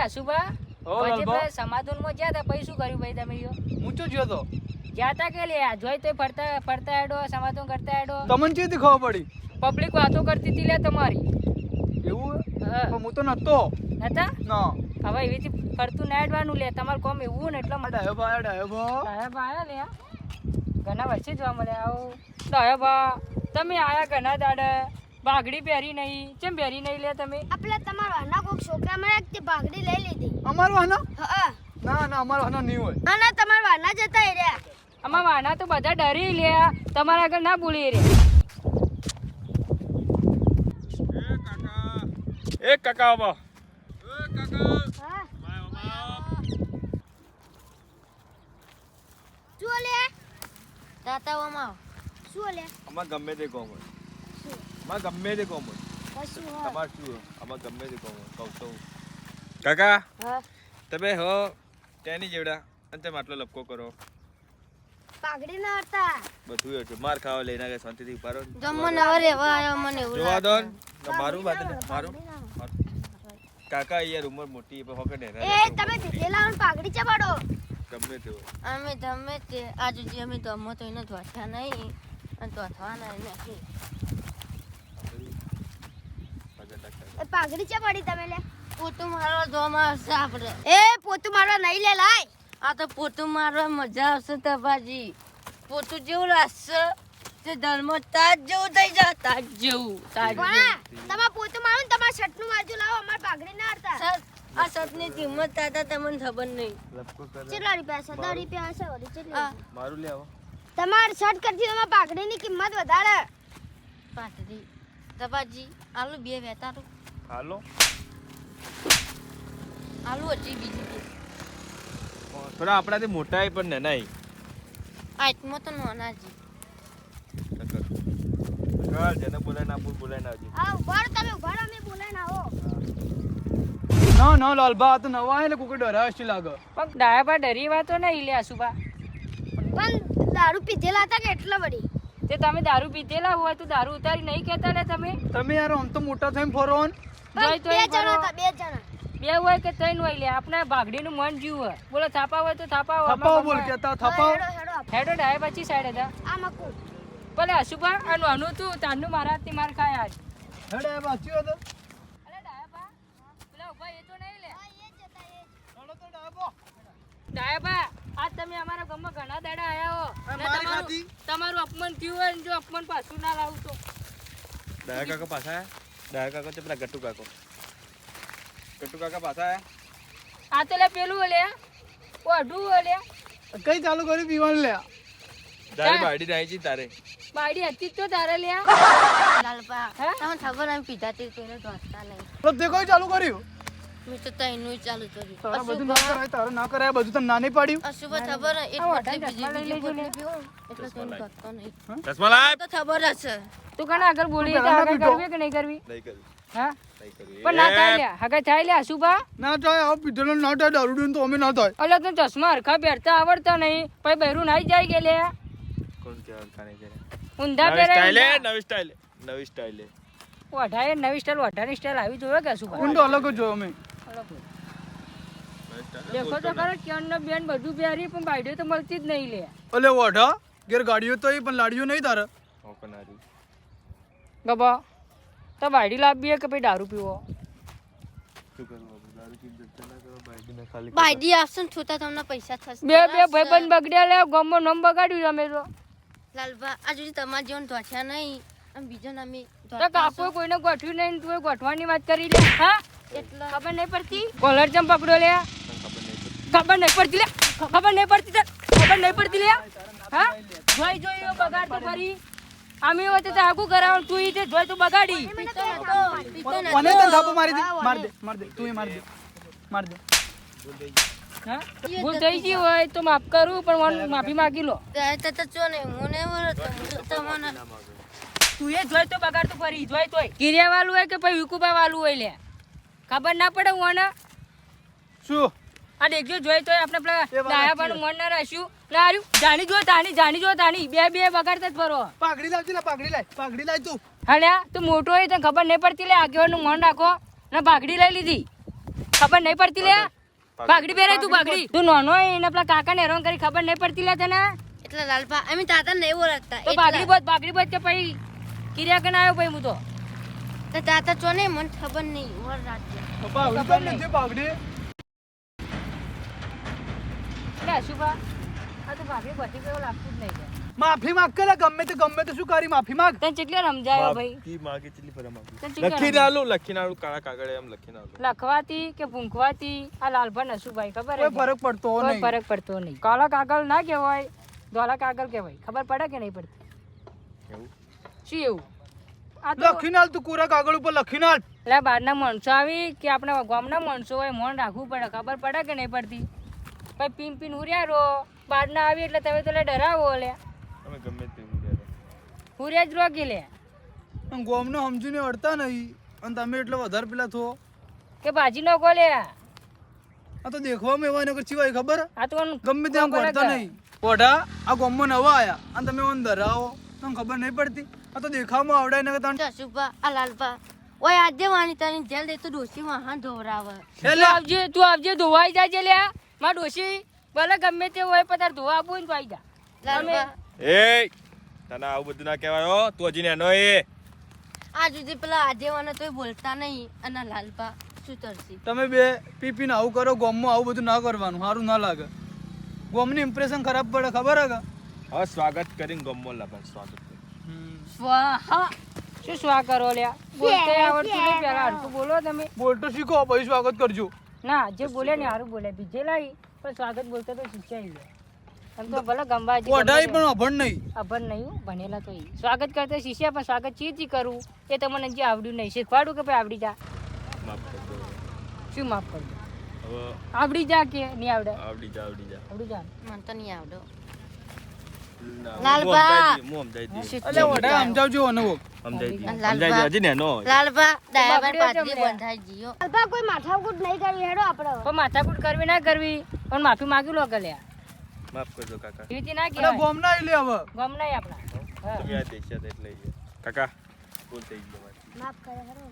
આશુભા પછી સમાધાનમાં જ્યાં તા પછી શું કર્યું ભાઈ તમે હું તો જ્યો તો જ્યાં તા કે લે જોઈ તો ફરતા હેડો સમાધાન કરતા હેડો તમને કેવી ખબર પડી પબ્લિક વાતો કરતી હતી લે તમારી એવું પણ હું તો નતો નતા ના હવે એવી ફરતું ના હેડવાનું લે તમારું કોમ એવું ને એટલે ડાયો બા આયા લે ઘણા વચ્ચે જોવા મળે આવો ડાયો બા તમે આયા ઘણા દાડા બાગડી પહેરી નહીં કેમ પહેરી નહીં લે તમે આપણે તમારા વાના કોક છોકરા મળે તે બાગડી લઈ લીધી અમારો વાના હા ના અમારો વાના નહીં હોય ના તમારા વાના જતા રહ્યા આમાં વાના તો બધા ડરી લે તમારા આગળ ના બોલી રે એ કાકા બા હા શું લે તાતાઓમાં શું લે અમાર ગમે તે કોમ હોય અમાર ગમે તે કોમ હોય કશું તમાર શું હોય અમાર ગમે તે કોમ હોય કહું તો કાકા હા તમે હો તેની જેવડા અને તમે આટલો લપકો કરો પાઘડી ના હતા બધું છે માર ખાવા લઈને કે શાંતિથી ઉભા રહો જમવા ના રેવા આયો મને એવું જોવા દો ને મારું વાત ને મારું કાકા યાર ઉંમર મોટી પણ હોકે ને એ તમે દીધેલા પાઘડી ચબાડો ગમે તે હોય અમે ગમે તે આજે જે અમે ગમો તો એને ધોઠ્યા નહીં અને ધોઠવાના નથી એ પાઘડી ચબાડી તમે લે પોતું મારવા ધોમાં આવશે આપણે એ પોતું મારવા નહીં લે લાય આ તો પોતું મારવા મજા આવશે તપાજી પોતું જેવું લાગશે તે ધર્મ તાજ જેવું થઈ જાય તાજ જેવું વાહ તમાર પોતું મારું ને તમાર શર્ટનું બાજુ લાવો અમાર પાઘડી ના હતા સર આ શર્ટની કિંમત તાતા તમને ખબર નહીં લપકો કર કેટલા રૂપિયા છે 10 રૂપિયા હશે વળી કેટલી આ મારું લે આવો તમાર શર્ટ કરતી તમાર પાઘડીની કિંમત વધારે પાટરી તપાજી આલુ બે વેતારું હાલો આલુ હજી બીજી કે થોડા આપણાથી મોટા હે પણ નાના હે આત્મા તો નાનાજી કર જેને બોલાય ના બોલાય ના આવજે હા ઉભાર તમે ઉભાર અમે બોલાઈને આવો ના લાલબા આ તો નવા હે ને કોઈ ડરાશ લાગે પણ ડાયાબા ડરી વાતો નહીં લે આશુભા પણ દારૂ પીધેલા હતા કે એટલા વળી તે તમે દારૂ પીધેલા હોય તો દારૂ ઉતારી નહીં કહેતા લે તમે યાર આમ તો મોટા થઈને ફરો ને જોઈ તો બે એમ જણા કરો. હતા બે જણા બે હોય કે ત્રણ હોય લે આપણે બાગડીનું મન જીવ હોય બોલો થાપા હોય તો થાપા હોય થપાવ બોલ કેતા થપાવ હેડો હેડો હેડો ડાયા પછી સાઈડ હતા આ મકુ ભલે આશુભા આનું આનું તું તારનું મારા હાથથી માર ખાય આજ હેડે બાચ્યો હતો અરે ડાયાબા પેલા ઉભા એ તો નહીં લે હેડો તો ડાબો ડાયાબા આજ તમે અમારા ગામમાં ઘણા દાડા આયા હો આ ને મારી ખાધી. તમારું અપમાન થયું હોય ને જો અપમાન પાછું ના લાવું તો ડાયા કાકા પાછા આયા ડાયા કાકા તે પેલા ગટ્ટુ કાકો પાછા આયા આ તો લે પેલું લે ઓઢું લે કઈ ચાલુ કર્યું પીવાનું લે તારી બાડી નાઈ છી તારે બાડી હતી જ તો તારે લે લાલપા હે? તમને ખબર એમ પીધા તે કોઈને ધોતા નહીં તો તે કઈ ચાલુ કર્યું મેં તો તઈનું ચાલુ કર્યું તારા બધું ના કરાય તારે ના કરાય બધું તને ના નહીં પાડ્યું અશુભ ખબર એક આ પોટલી વટાણ બીજી ચશ્મા લઈ બીજી લેજો પોટલી પીવું એટલે કોઈને ધોતો નહીં ચશ્મા લાય તો ખબર હશે તું કને આગળ બોલી તું તો પહેલા આગળ ના કરવી કે નહીં કરવી નહીં કરી હા નહીં કરી પણ ના થાય લે હગા થાય લે આશુભા ના થાય આ પીધેલો ના થાય દારૂ તો અમે ના થાય અલે તું ચશ્મા હરખા પહેરતા આવડતા નહીં પછી બહેરું નાઈ જાય કે લે કોણ કે કાને કરે ઊંધા નવી પહેરે સ્ટાઇલ હે નવી સ્ટાઇલ હે વઢાએ નવી સ્ટાઇલ વઢાની સ્ટાઇલ આવી જોયો કે આશુભા ઊંડો અલગ જ જોયો અમે દેખો તો ખરો કેન ને બેન બધું પહેરી પણ બાઈડે તો મળતી જ નહીં લે અલે વાઢા ઘેર ગાડીઓ તો પણ લાડીઓ નહીં તારે હોકનારી ગબા તો બાઈડી લાવીએ કે પછી દારૂ પીવો શું કરવું હવે દારૂ પીને જતા ના કરો બાઈડીને ખાલી બાયડી આપશે ને છૂટા તમને પૈસા થશે બે ભાઈબંધ બગડ્યા લે ગામમાં નામ બગાડ્યું અમે તો લાલબા આ જોઈ તમારા જીવન ધોઠ્યા નહીં અને બીજો નામે તો કાકો કોઈને ગોઠવ્યું નહીં તું ગોઠવાની વાત કરી લે હા એટલે ખબર નહીં પડતી કોલર ચમ પકડો લે ખબર નહીં ખબર નહીં પડતી લે ખબર નહીં પડતી લે ખબર નહીં પડતી લે હા જોઈ જોઈ બગાડ તો ફરી અમે હોતે તો આગું કરાવ તું ઈ તે જોઈ તું બગાડી પીતો મને તને થાપો મારી દે માર દે તું માર દે હા ભૂલ થઈ ગઈ હોય તો માફ કરું પણ મને માફી માંગી લો તો ચો ને મને તમને તું એ જોઈ તો બગાડ તો ફરી જોઈ તોય કિરિયા વાળું હોય કે પછી વિકુબા વાળું હોય લે ખબર ના પડે હું શું આ દેખજો જોઈ તોય આપણે પેલા એ વાત ડાયાબાનું મન ના રાખ્યું ના હાર્યું જાણી જો તાણી બે બગાડતા જ ફરો પાઘડી લાવજી લે પાઘડી લાય તું હલ્યા તું મોટો હોય તને ખબર નહીં પડતી લે આગેવાનું મન રાખો ને ભાગડી લઈ લીધી ખબર નહીં પડતી લે પાઘડી પહેરાય તું પાઘડી તું નાનો હોય એને પેલા કાકાને હેરાન કરી ખબર નહીં પડતી લે તને એટલે લાલપા અમે તાતા નહીં ઓળખતા તો પાઘડી બોધ કે પછી કિર્યા કને આવ્યો ભાઈ હું તો તો તાતા ચો ને મને ખબર નહીં ઓર રાજ્ય પપ્પા આવી કેમ નથી પાઘડી લે શુભા આ તો પાઘડી બધી કેવું લાગતું જ નહીં માફી માંગ કે ગમે તે શું કરી માફી માંગ તને કેટલે સમજાયો ભાઈ માફી માંગે કેટલી ફરમ તને માંગે કેટલે લખીને આલું કાળા કાગળે એમ લખીને આલું લખવાથી કે ભૂંકવાથી આ લાલભા નસુ ભાઈ ખબર કોઈ ફરક પડતો કોઈ નહીં ફરક પડતો નહીં કાળા કાગળ ના કહેવાય ધોળા કાગળ કહેવાય ખબર પડે કે નહીં પડતી એવું શું એવું આ તો લખીને હાલ તું કોરા કાગળ ઉપર લખીને હાલ એટલે બહારના માણસો આવી કે આપણે ગામના માણસો હોય મોન રાખવું પડે ખબર પડે કે નહીં પડતી ભાઈ પીન પીન હુર્યા રો બહારના આવી એટલે તમે તો ડરાવો લે અમે ગમે તે ઉડ્યા હુર્યા જ રોકી લે ગોમને સમજીને અડતા નહીં અને તમે એટલે વધારે પેલા થો કે ભાજી નો લે આ તો દેખવામાં એવા નગર ચીવાય ખબર આ તો ગમે ત્યાં ગોળતા નહીં પોઢા આ ગોમમાં નવા આયા અને તમે ઓન ધરાવો તમને ખબર નહીં પડતી આ તો દેખાવામાં આવડે નગર તને જશુભા આ લાલપા ઓય આજે વાણી તને જેલ દે તો ડોસી વાહન ધોવરાવે તું આવજે ધોવાઈ જાજે લે માં ડોશી ભલે ગમે તે હોય પતાર ધોવા આપું ને તો આવી જા લાલપા એ તને આવું બધું ના કહેવાય હો તું હજી નેનો એ આ સુધી પેલા આજેવાના તોય બોલતા નહીં અને લાલપા શું તરસી તમે બે પીપીને આવું કરો ગોમમાં આવું બધું ના કરવાનું સારું ના લાગે ગોમની ઇમ્પ્રેશન ખરાબ પડે ખબર હે કે હવે સ્વાગત કરીને ગમો લાપન સ્વાગત કરી સ્વાહા શું સ્વા કરો લ્યા બોલતે આવડતું નહીં પેલા હરખું બોલો તમે બોલતો શીખો પછી સ્વાગત કરજો ના જે બોલે ને હારું બોલે બીજે લાવી પણ સ્વાગત બોલતો તો શીખાઈ ગયો એમ તો ભલે ગંબાજી પોઢાઈ પણ અભણ નહીં અભણ નહીં હો, ભણેલા તો ઈ. સ્વાગત કરતા શીખ્યા પણ સ્વાગત ચીથી કરવું એ તમને હજી આવડ્યું નહીં શીખવાડું કે ભાઈ આવડી જા માફ કરજો શું માફ કરજો હવે આવડી જા કે નહીં આવડે આવડી જા આવડી જા આવડી જા મને તો નહીં આવડો ના, લાલબા. હું સમજાઈ દઈશ એટલે ઓઢા સમજાવજો અનુભવ સમજાઈ દઈશ લાલબા. સમજાઈ દઈશ હજી નેનો હોય. લાલપા ડાયાબાર બાપડે પાટલી જમલે. બંધાઈ ગયો અલ્પા કોઈ માથાકૂટ નહીં કરવી હેડો આપણે પણ માથાકૂટ કરવી ના કરવી પણ માફી માંગી લો કે લ્યા માફ કરજો કાકા એવી રીતે ના અને કહેવાય ગોમ ના લે હવે ગમ નહીં આપણા હા. તમે આ દેખ્યા હતા એટલે કાકા ભૂલ થઈ ગઈ તમારી માફ કરે હેડો